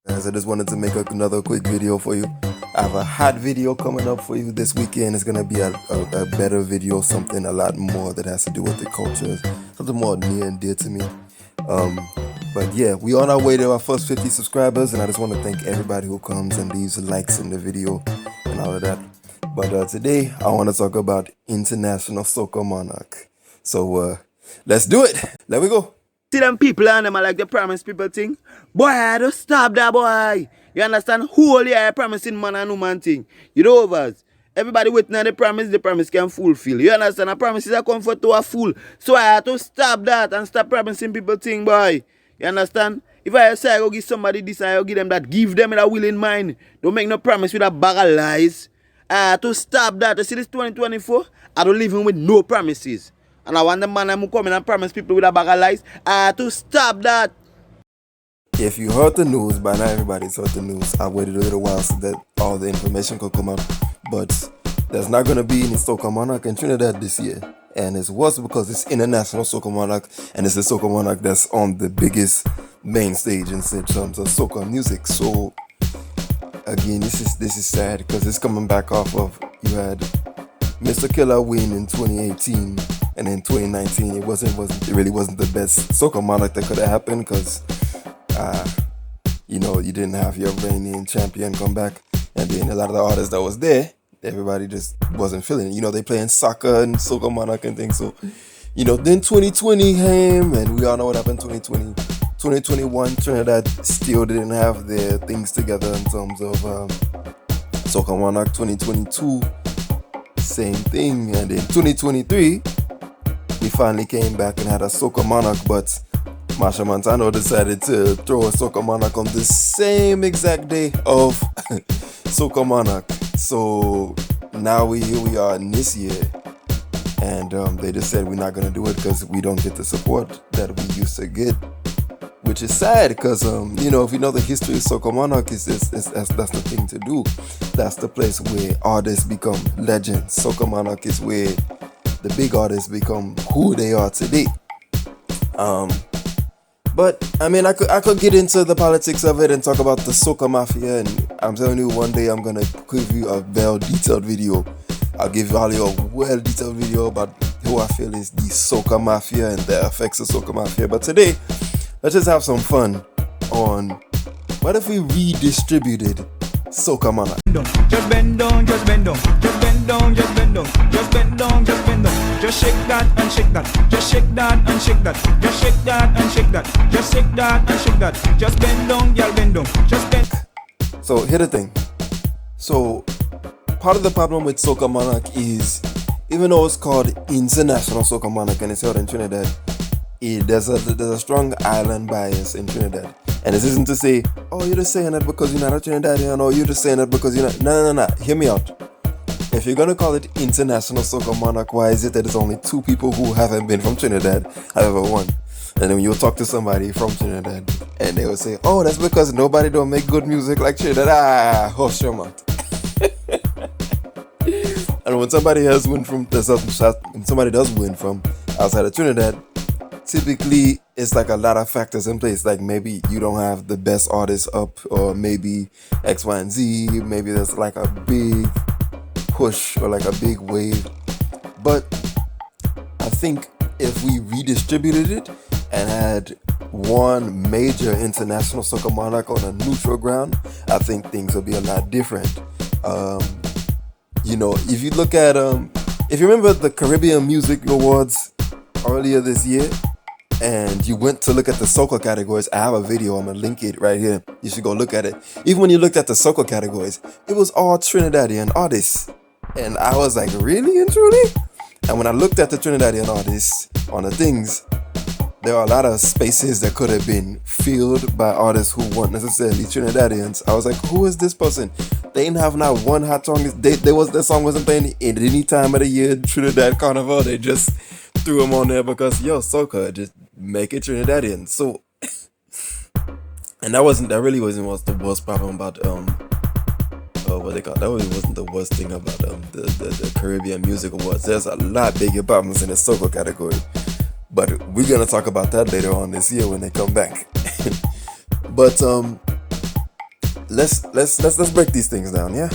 Guys, I just wanted to make another quick video for you. I have a hot video coming up for you this weekend. It's gonna be a better video, something a lot more that has to do with the culture, something more near and dear to me. But yeah, we on our way to our first 50 subscribers, and I just want to thank everybody who comes and leaves likes in the video and all of that. But today I want to talk about International Soca Monarch. So let's do it. There we go. See them people and them are like the promise people thing. Boy, I don't stop that boy. You understand? Whole year promising man and woman thing. You know overs. Everybody waiting on the promise can fulfill. You understand? A promise is a comfort to a fool. So I have to stop that and stop promising people thing, boy. You understand? If I say I go give somebody this, I go give them that. Give them a willing mind. Don't make no promise with a bag of lies. I have to stop that. You see this 2024? I don't live in with no promises. And I want the man who come in and promise people with a bag of lies. I have to stop that. If you heard the news, by now everybody's heard the news. I waited a little while so that all the information could come out. But there's not going to be any Soca Monarch in Trinidad this year. And it was because it's International Soca Monarch, and it's the Soca Monarch that's on the biggest main stage in terms of soca music. So again, this is sad because it's coming back off of, you had Mr. Killer win in 2018, and in 2019 it really wasn't the best Soca Monarch that could have happened because you didn't have your reigning champion come back, and then a lot of the artists that was there, everybody just wasn't feeling it. They playing soccer and Soca Monarch and things. So then 2020 came, and we all know what happened. 2020, 2021, Trinidad still didn't have their things together in terms of Soca Monarch. 2022, same thing, and then 2023 we finally came back and had a Soca Monarch, but Marsha Montano decided to throw a Soca Monarch on the same exact day of Soca Monarch. So now here we are in this year, and they just said we're not going to do it because we don't get the support that we used to get, which is sad because, if you know the history of Soca Monarch, that's the thing to do. That's the place where artists become legends. Soca Monarch is where the big artists become who they are today. But I mean, I could get into the politics of it and talk about the Soca Mafia, and I'm telling you, one day I'm gonna give you a well-detailed video. I'll give all you a well-detailed video about who I feel is the Soca Mafia and the effects of Soca Mafia. But today, let's just have some fun on what if we redistributed Soca Monarch. Just bend down, just bend down, just bend down, just bend down, just bend down, just bend down. Just shake that and shake that, just shake that and shake that, just shake that and shake that, just shake that and shake that. Just bend down, girl, bend down, just bend. So here's the thing. So part of the problem with Soca Monarch is, even though it's called International Soca Monarch and it's held in Trinidad, there's a strong island bias in Trinidad. And this isn't to say, oh, you're just saying that because you're not a Trinidadian, or you're just saying that because you're not. No. Hear me out. If you're gonna call it International Soca Monarch, why is it that there's only 2 people who haven't been from Trinidad have ever won? And then you'll talk to somebody from Trinidad, and they will say, oh, that's because nobody don't make good music like Trinidad. Hush your mouth. And when somebody else win from somebody does win from outside of Trinidad, typically it's like a lot of factors in place. Like maybe you don't have the best artists up, or maybe X, Y, and Z. Maybe there's like a big push or like a big wave. But I think if we redistributed it and had one major International Soca Monarch on a neutral ground, I think things would be a lot different. If you look at if you remember the Caribbean Music Awards earlier this year, and you went to look at the soca categories, I have a video, I'm gonna link it right here. You should go look at it. Even when you looked at the soca categories, it was all Trinidadian artists. And I was like, really and truly? And when I looked at the Trinidadian artists on the things, there are a lot of spaces that could have been filled by artists who weren't necessarily Trinidadians. I was like, who is this person? They didn't have not one hot song. Their song wasn't playing at any time of the year. Trinidad Carnival, they just threw them on there because soca, just make it Trinidadian. So, and that really wasn't the worst problem about what they call, that really wasn't the worst thing about the Caribbean Music Awards. There's a lot bigger problems in the soca category, but we're gonna talk about that later on this year when they come back. But let's break these things down, yeah?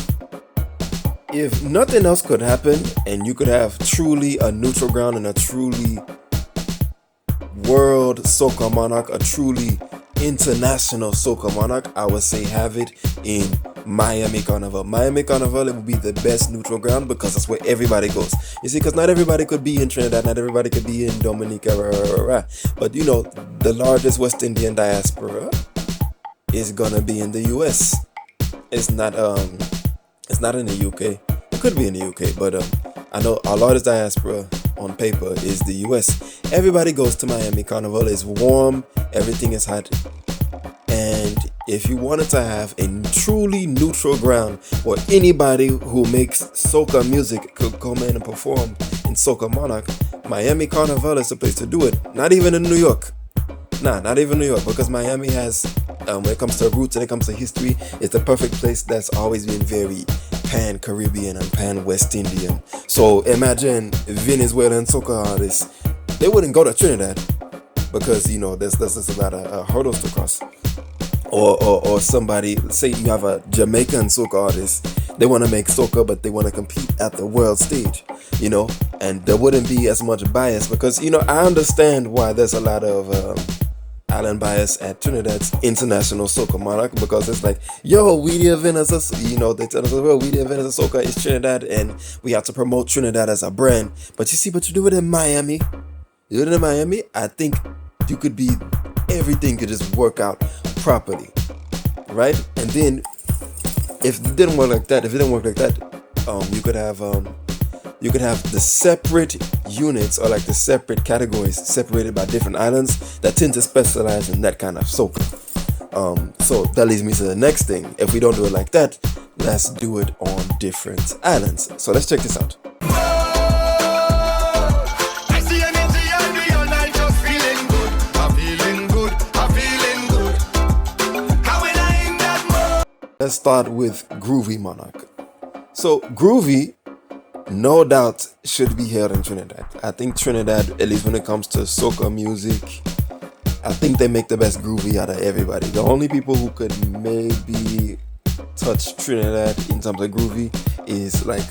If nothing else could happen and you could have truly a neutral ground and a truly world Soca Monarch, a truly international Soca Monarch, I would say have it in Miami Carnival. Miami Carnival, it would be the best neutral ground because that's where everybody goes. You see, because not everybody could be in Trinidad, not everybody could be in Dominica, but you know, the largest West Indian diaspora is gonna be in the US. It's not in the UK. It could be in the UK, but I know our largest diaspora on paper is the US. Everybody goes to Miami Carnival. It's warm, everything is hot. And if you wanted to have a truly neutral ground where anybody who makes soca music could come in and perform in Soca Monarch, Miami Carnival is the place to do it. Not even in New York. Nah, not even New York, because Miami has, when it comes to roots and it comes to history, it's the perfect place that's always been very pan-Caribbean and pan-West Indian. So imagine Venezuelan soca artists, they wouldn't go to Trinidad because, you know, there's a lot of hurdles to cross. Or somebody, say you have a Jamaican soca artist, they want to make soca but they want to compete at the world stage, you know, and there wouldn't be as much bias because, you know, I understand why there's a lot of island bias at Trinidad's International Soca Monarch, because it's like, yo, we the event as a, you know, they tell us, well, we the event as a soca is Trinidad and we have to promote Trinidad as a brand. But you see, but you do it in Miami. You do it in Miami, I think you could be, everything could just work out properly, right? And then if it didn't work like that, you could have the separate units or like the separate categories separated by different islands that tend to specialize in that kind of soca. So that leads me to the next thing. If we don't do it like that, let's do it on different islands. So let's check this out. Let's start with Groovy Monarch. So Groovy, no doubt, should be held in Trinidad. I think Trinidad, at least when it comes to soca music, I think they make the best groovy out of everybody. The only people who could maybe touch Trinidad in terms of groovy is like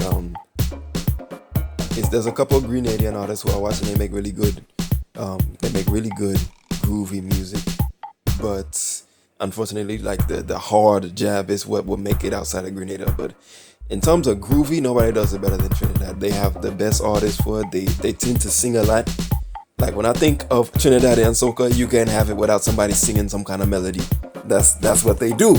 there's a couple of Grenadian artists who I watch and they make really good groovy music, but unfortunately, like the hard jab is what will make it outside of Grenada. But in terms of groovy, nobody does it better than Trinidad. They have the best artists for it. They tend to sing a lot. Like when I think of Trinidad and soca, you can't have it without somebody singing some kind of melody. That's what they do.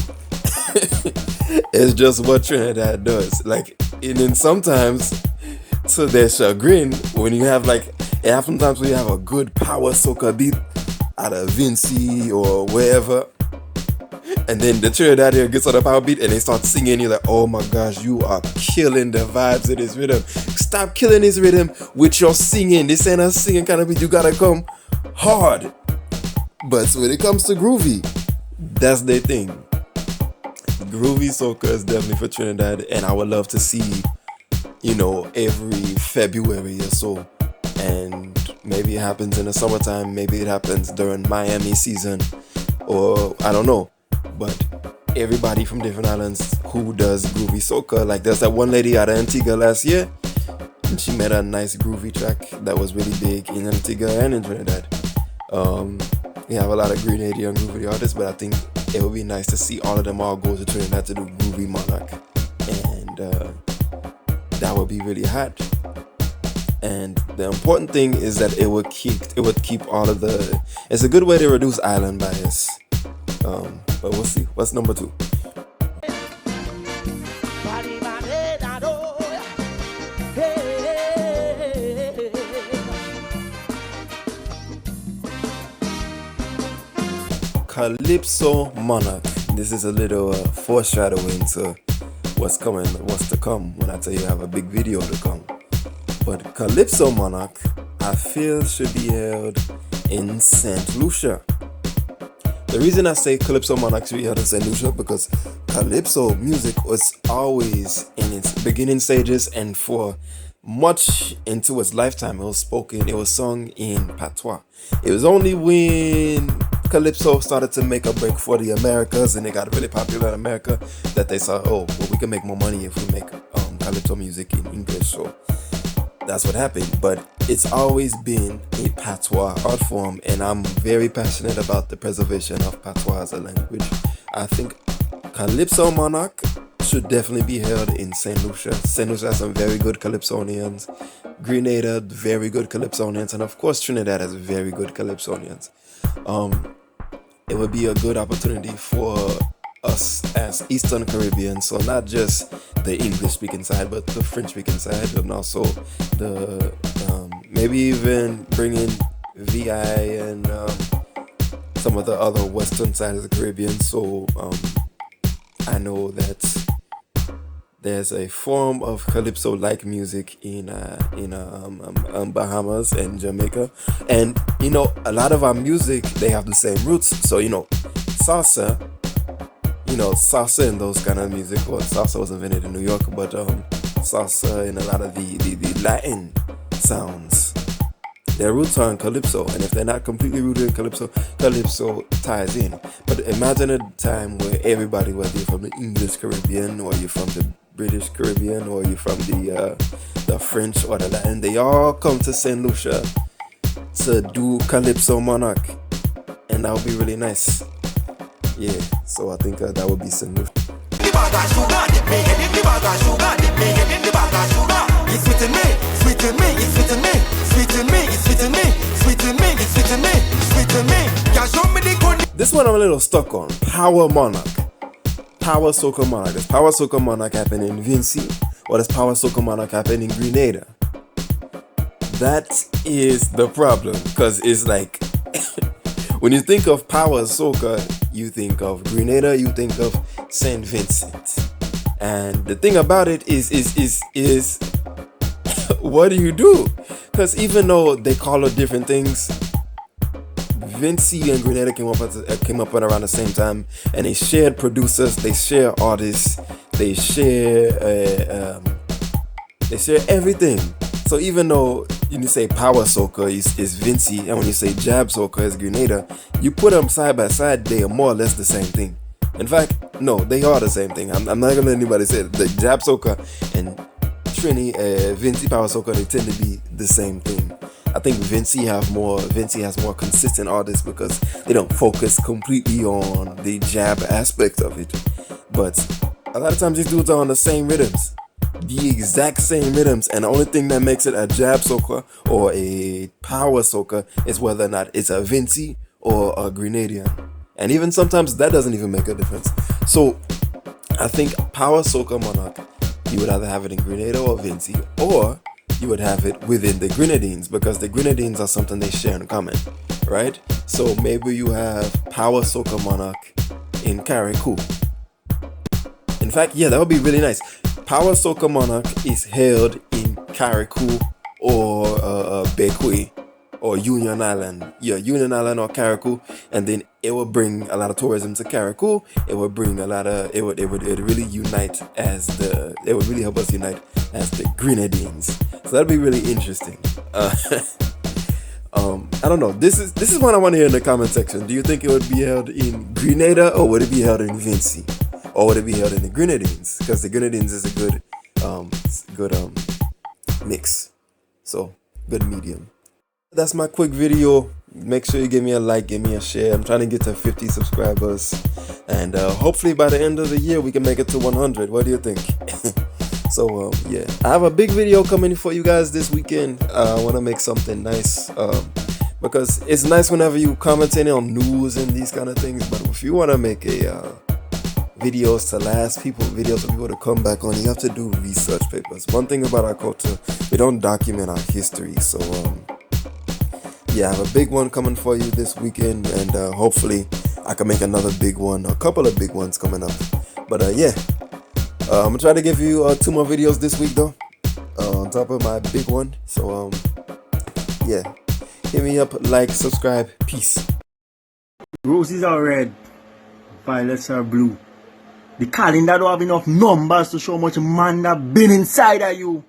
It's just what Trinidad does. Like, and then sometimes, to their chagrin, when you have sometimes when you have a good power soca beat out of Vinci or wherever, and then the Trinidad here gets on the power beat and they start singing, you're like, oh my gosh, you are killing the vibes of this rhythm. Stop killing this rhythm with your singing. This ain't a singing kind of beat. You gotta come hard. But when it comes to groovy, that's their thing. Groovy soca is definitely for Trinidad, and I would love to see, you know, every February or so. And maybe it happens in the summertime, maybe it happens during Miami season, or I don't know. But everybody from different islands who does groovy soca, like there's that one lady out of Antigua last year, and she made a nice groovy track that was really big in Antigua and in Trinidad. We have a lot of Grenadian groovy artists, but I think it would be nice to see all of them all go to Trinidad to do Groovy Monarch, and that would be really hot. And the important thing is that it would keep all of the. It's a good way to reduce island bias. But we'll see. What's number 2? Calypso Monarch. This is a little foreshadowing to what's to come when I tell you I have a big video to come. But Calypso Monarch, I feel, should be held in St. Lucia. The reason I say Calypso Monarch should be held in St. Lucia because Calypso music was always in its beginning stages, and for much into its lifetime it was sung in patois. It was only when Calypso started to make a break for the Americas and it got really popular in America, that they saw, oh, well, we can make more money if we make Calypso music in English. So that's what happened. But it's always been a patois art form, and I'm very passionate about the preservation of patois as a language. I think Calypso Monarch should definitely be held in St. Lucia. St. Lucia has some very good Calypsonians. Grenada, very good Calypsonians. And of course, Trinidad has very good Calypsonians. It would be a good opportunity for us as Eastern Caribbean, so not just the English speaking side, but the French speaking side, and also the maybe even bring in VI and some of the other western side of the Caribbean. So I know that there's a form of Calypso-like music in Bahamas and Jamaica, and you know, a lot of our music, they have the same roots. So you know, salsa and those kind of music. Well, salsa was invented in New York, but salsa and a lot of the Latin sounds, their roots are in Calypso, and if they're not completely rooted in Calypso, Calypso ties in. But imagine a time where everybody, whether you're from the English Caribbean or you're from the British Caribbean or you're from the French or the Latin, they all come to St. Lucia to do Calypso Monarch, and that would be really nice. Yeah, so I think that would be St. Lucia. This one I'm a little stuck on. Power Monarch. Power Soca Monarch. Does Power Soca Monarch happen in Vinci? Or does Power Soca Monarch happen in Grenada? That is the problem. Because it's like, when you think of Power Soca, you think of Grenada, you think of St. Vincent. And the thing about it is what do you do? Because even though they call it different things, Vinci and Grenada came up at around the same time, and they shared producers, they share artists, they share everything. So even though you say Power Soca is Vinci, and when you say Jab Soca is Grenada, you put them side by side, they are more or less the same thing. In fact, no, they are the same thing. I'm not gonna let anybody say it. The Jab Soca and Vinci Power Soca, they tend to be the same thing. I think Vinci has more consistent artists because they don't focus completely on the jab aspect of it. But a lot of times these dudes are on the same rhythms, the exact same rhythms, and the only thing that makes it a jab soca or a power soca is whether or not it's a Vinci or a Grenadian. And even sometimes that doesn't even make a difference. So I think Power Soca Monarch, you would either have it in Grenada or Vinci, or you would have it within the Grenadines, because the Grenadines are something they share in common, right? So maybe you have Power Soca Monarch in Carriacou. In fact, yeah, that would be really nice. Power Soca Monarch is held in Carriacou or Bequia or Union Island. Yeah, Union Island or Carriacou, and then it would bring a lot of tourism to Carriacou. It would bring a lot of it would really unite it would really help us unite as the Grenadines. So that'd be really interesting. I don't know. This is what I want to hear in the comment section. Do you think it would be held in Grenada, or would it be held in Vinci, or would it be held in the Grenadines? Because the Grenadines is a good mix. So good medium. That's my quick video. Make sure you give me a like, give me a share. I'm trying to get to 50 subscribers, and hopefully by the end of the year we can make it to 100. What do you think? So yeah, I have a big video coming for you guys this weekend. I want to make something nice, because it's nice whenever you commenting on news and these kind of things, but if you want to make a videos to last, videos for people to come back on, you have to do research papers. One thing about our culture, we don't document our history. So yeah, I have a big one coming for you this weekend, and hopefully I can make another big one, a couple of big ones coming up. But yeah, I'm gonna try to give you 2 more videos this week though, on top of my big one. So yeah, hit me up, like, subscribe, peace. Roses are red, violets are blue. The calendar don't have enough numbers to show how much man that been inside of you.